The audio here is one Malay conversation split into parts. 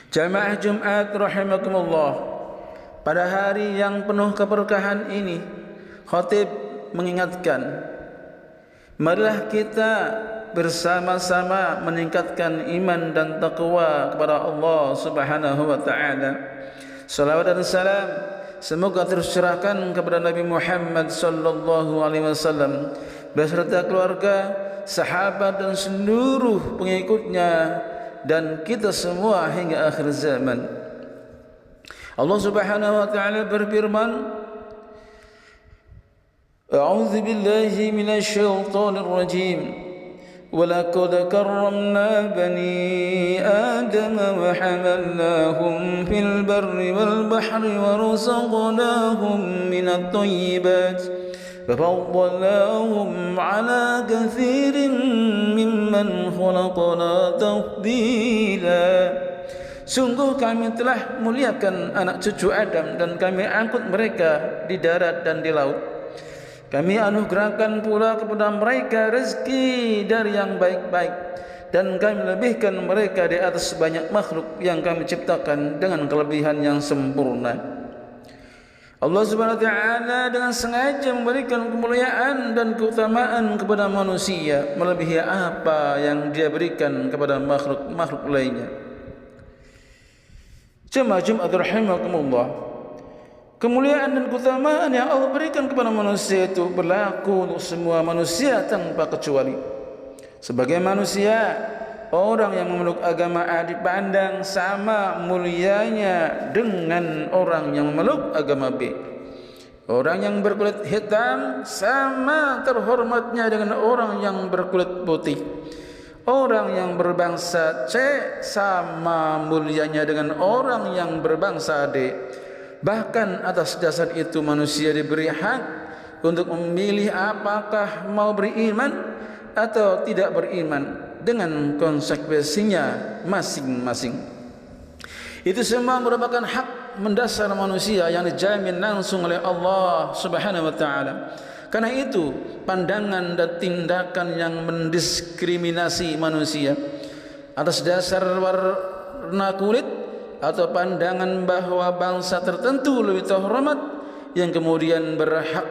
Jamaah Jumat rahimakumullah, pada hari yang penuh keberkahan ini, khatib mengingatkan, marilah kita bersama-sama meningkatkan iman dan taqwa kepada Allah Subhanahu wa taala. Salawat dan salam semoga tercurahkan kepada Nabi Muhammad sallallahu alaihi wasallam beserta keluarga, sahabat dan seluruh pengikutnya dan kita semua hingga akhir zaman. Allah Subhanahu wa taala berfirman, A'udzu billahi minasy syaithanir rajim. وَلَقَدْ كَرَّمْنَا بَنِي آدَمَ وَحَمَلْنَاهُمْ فِي الْبَرِّ وَالْبَحْرِ وَرَزَقْنَاهُمْ مِنَ الطَّيِّبَاتِ وَفَضَّلْنَاهُمْ عَلَى كَثِيرٍ مِّمَّنْ خَلَقْنَا تَفْضِيلًا. Sungguh kami telah muliakan anak cucu Adam dan kami angkut mereka di darat dan di laut. Kami anugerahkan pula kepada mereka rezeki dari yang baik-baik dan kami lebihkan mereka di atas banyak makhluk yang kami ciptakan dengan kelebihan yang sempurna. Allah Subhanahu wa taala dengan sengaja memberikan kemuliaan dan keutamaan kepada manusia melebihi apa yang Dia berikan kepada makhluk-makhluk lainnya. Jemaah Jumat rahimakumullah, kemuliaan dan keutamaan yang Allah berikan kepada manusia itu berlaku untuk semua manusia tanpa kecuali. Sebagai manusia, orang yang memeluk agama A dipandang sama mulianya dengan orang yang memeluk agama B. Orang yang berkulit hitam sama terhormatnya dengan orang yang berkulit putih. Orang yang berbangsa C sama mulianya dengan orang yang berbangsa D. Bahkan atas dasar itu manusia diberi hak untuk memilih apakah mau beriman atau tidak beriman dengan konsekuensinya masing-masing. Itu semua merupakan hak mendasar manusia yang dijamin langsung oleh Allah Subhanahu wa taala. Karena itu pandangan dan tindakan yang mendiskriminasi manusia atas dasar warna kulit atau pandangan bahwa bangsa tertentu lebih terhormat yang kemudian berhak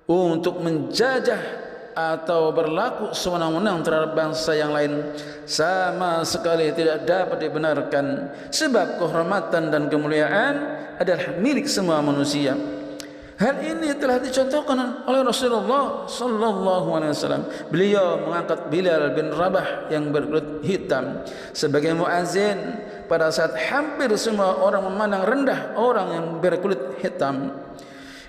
untuk menjajah atau berlaku sewenang-wenang terhadap bangsa yang lain sama sekali tidak dapat dibenarkan, sebab kehormatan dan kemuliaan adalah milik semua manusia. Hal ini telah dicontohkan oleh Rasulullah sallallahu alaihi wasallam. Beliau mengangkat Bilal bin Rabah yang berkulit hitam sebagai muazin pada saat hampir semua orang memandang rendah orang yang berkulit hitam.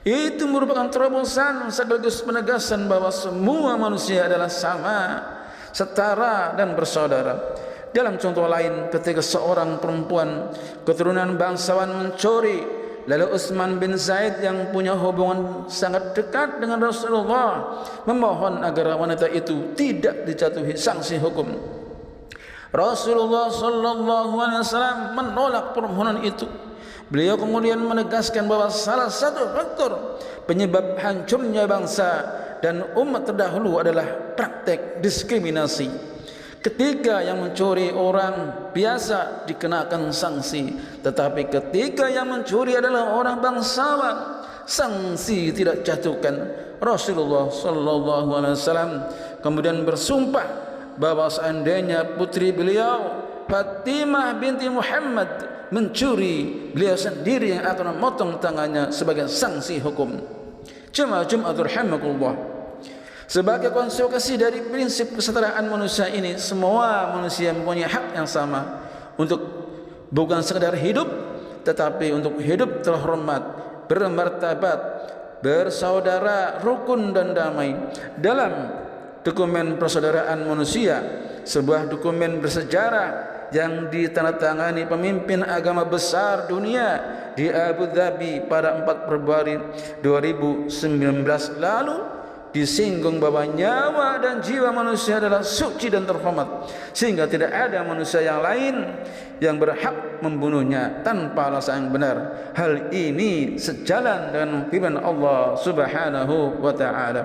Itu merupakan terobosan sekaligus penegasan bahwa semua manusia adalah sama, setara dan bersaudara. Dalam contoh lain, ketika seorang perempuan keturunan bangsawan mencuri, lalu Utsman bin Zaid yang punya hubungan sangat dekat dengan Rasulullah memohon agar wanita itu tidak dijatuhi sanksi hukum. Rasulullah sallallahu alaihi wasallam menolak permohonan itu. Beliau kemudian menegaskan bahwa salah satu faktor penyebab hancurnya bangsa dan umat terdahulu adalah praktek diskriminasi. Ketika yang mencuri orang biasa dikenakan sanksi, tetapi ketika yang mencuri adalah orang bangsawan, sanksi tidak jatuhkan. Rasulullah sallallahu alaihi wasallam kemudian bersumpah bahwa seandainya putri beliau Fatimah binti Muhammad mencuri, beliau sendiri yang akan memotong tangannya sebagai sanksi hukum. Jemaah Jumat rahimakumullah, sebagai konsekuensi dari prinsip kesetaraan manusia ini, semua manusia mempunyai hak yang sama untuk bukan sekedar hidup, tetapi untuk hidup terhormat, bermartabat, bersaudara, rukun dan damai. Dalam dokumen persaudaraan manusia, sebuah dokumen bersejarah yang ditandatangani pemimpin agama besar dunia di Abu Dhabi pada 4 Februari 2019 lalu, disinggung bahwa nyawa dan jiwa manusia adalah suci dan terhormat, sehingga tidak ada manusia yang lain yang berhak membunuhnya tanpa alasan yang benar. Hal ini sejalan dengan firman Allah Subhanahu wa taala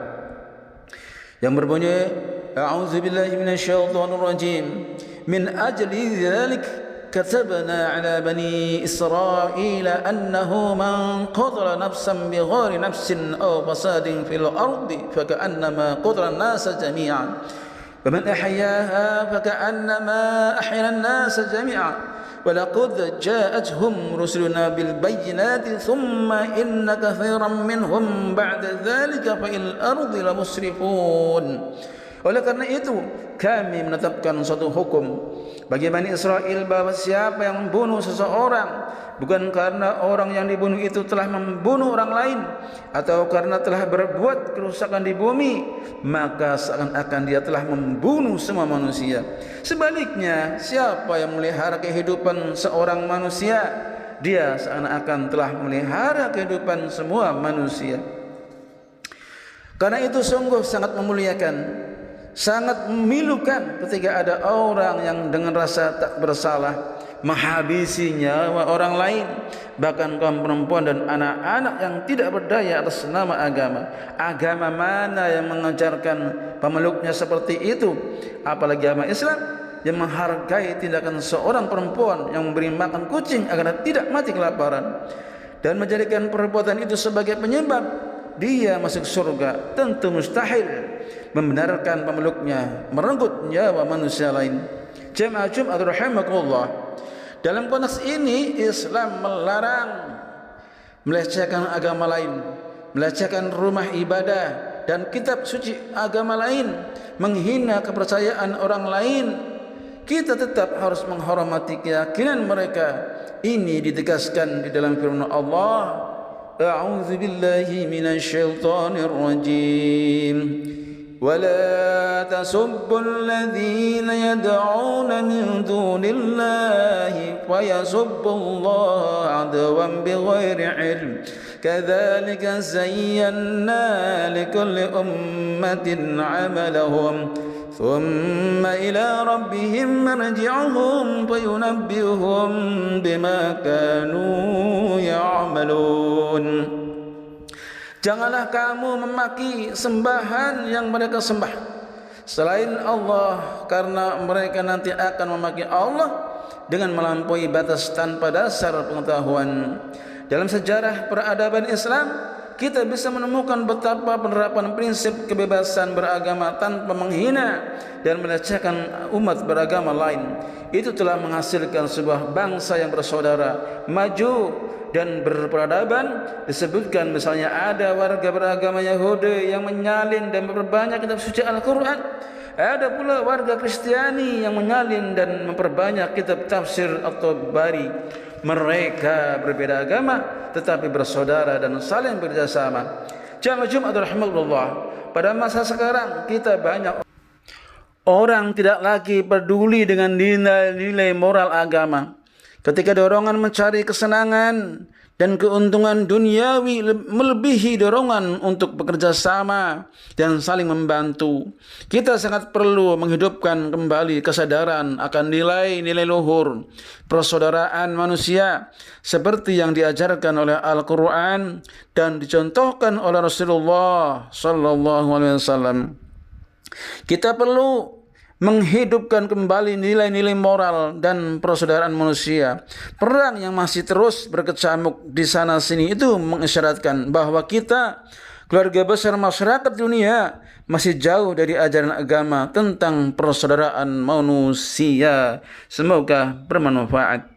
yang berbunyi, A'udzu billahi minasyaitonir rajim. Min ajli dzalik katabna ala bani Israila annahu man qatala nafsan bighairi nafsin aw fasadin fil ardi faka'annama qatala an-nasa jami'an wa man ahyaha faka'annama ahya an-nasa jami'an ولقد جاءتهم رسلنا بالبينات ثم إن كثيرا منهم بعد ذلك في الأرض لمسرفون. Oleh karena itu kami menetapkan suatu hukum bagi Bani Israel bahwa siapa yang membunuh seseorang bukan karena orang yang dibunuh itu telah membunuh orang lain atau karena telah berbuat kerusakan di bumi, maka seakan-akan dia telah membunuh semua manusia. Sebaliknya, siapa yang melihara kehidupan seorang manusia, dia seakan-akan telah melihara kehidupan semua manusia. Karena itu sungguh sangat memuliakan, sangat memilukan ketika ada orang yang dengan rasa tak bersalah menghabisi nyawa orang lain, bahkan kaum perempuan dan anak-anak yang tidak berdaya atas nama agama. Agama mana yang mengajarkan pemeluknya seperti itu? Apalagi agama Islam yang menghargai tindakan seorang perempuan yang memberi makan kucing agar tidak mati kelaparan dan menjadikan perbuatan itu sebagai penyebab dia masuk surga. Tentu mustahil membenarkan pemeluknya merenggut nyawa manusia lain. Jemaah Jumat rahimakumullah, dalam konteks ini Islam melarang melecehkan agama lain, melecehkan rumah ibadah dan kitab suci agama lain, menghina kepercayaan orang lain. Kita tetap harus menghormati keyakinan mereka. Ini ditegaskan di dalam firman Allah, A'udzu billahi minasy syaithanir rajim. ولا تسبوا الذين يدعون من دون الله فيسبوا الله عدوا بغير علم كذلك زينا لكل أمة عملهم ثم إلى ربهم مرجعهم فينبئهم بما كانوا يعملون. Janganlah kamu memaki sembahan yang mereka sembah selain Allah, karena mereka nanti akan memaki Allah dengan melampaui batas tanpa dasar pengetahuan. Dalam sejarah peradaban Islam, kita bisa menemukan betapa penerapan prinsip kebebasan beragama tanpa menghina dan melecehkan umat beragama lain itu telah menghasilkan sebuah bangsa yang bersaudara, maju dan berperadaban. Disebutkan misalnya ada warga beragama Yahudi yang menyalin dan memperbanyak kitab suci Al-Quran. Ada pula warga Kristiani yang menyalin dan memperbanyak kitab tafsir At-Tabari. Mereka berbeda agama tetapi bersaudara dan saling bekerjasama. Jamaah Jumat rahimahullah, pada masa sekarang kita banyak orang tidak lagi peduli dengan nilai-nilai moral agama. Ketika dorongan mencari kesenangan dan keuntungan duniawi melebihi dorongan untuk bekerja sama dan saling membantu, kita sangat perlu menghidupkan kembali kesadaran akan nilai-nilai luhur persaudaraan manusia seperti yang diajarkan oleh Al-Quran dan dicontohkan oleh Rasulullah sallallahu alaihi wasallam. Kita perlu menghidupkan kembali nilai-nilai moral dan persaudaraan manusia. Perang yang masih terus berkecamuk di sana sini itu mengisyaratkan bahwa kita, keluarga besar masyarakat dunia, masih jauh dari ajaran agama tentang persaudaraan manusia. Semoga bermanfaat.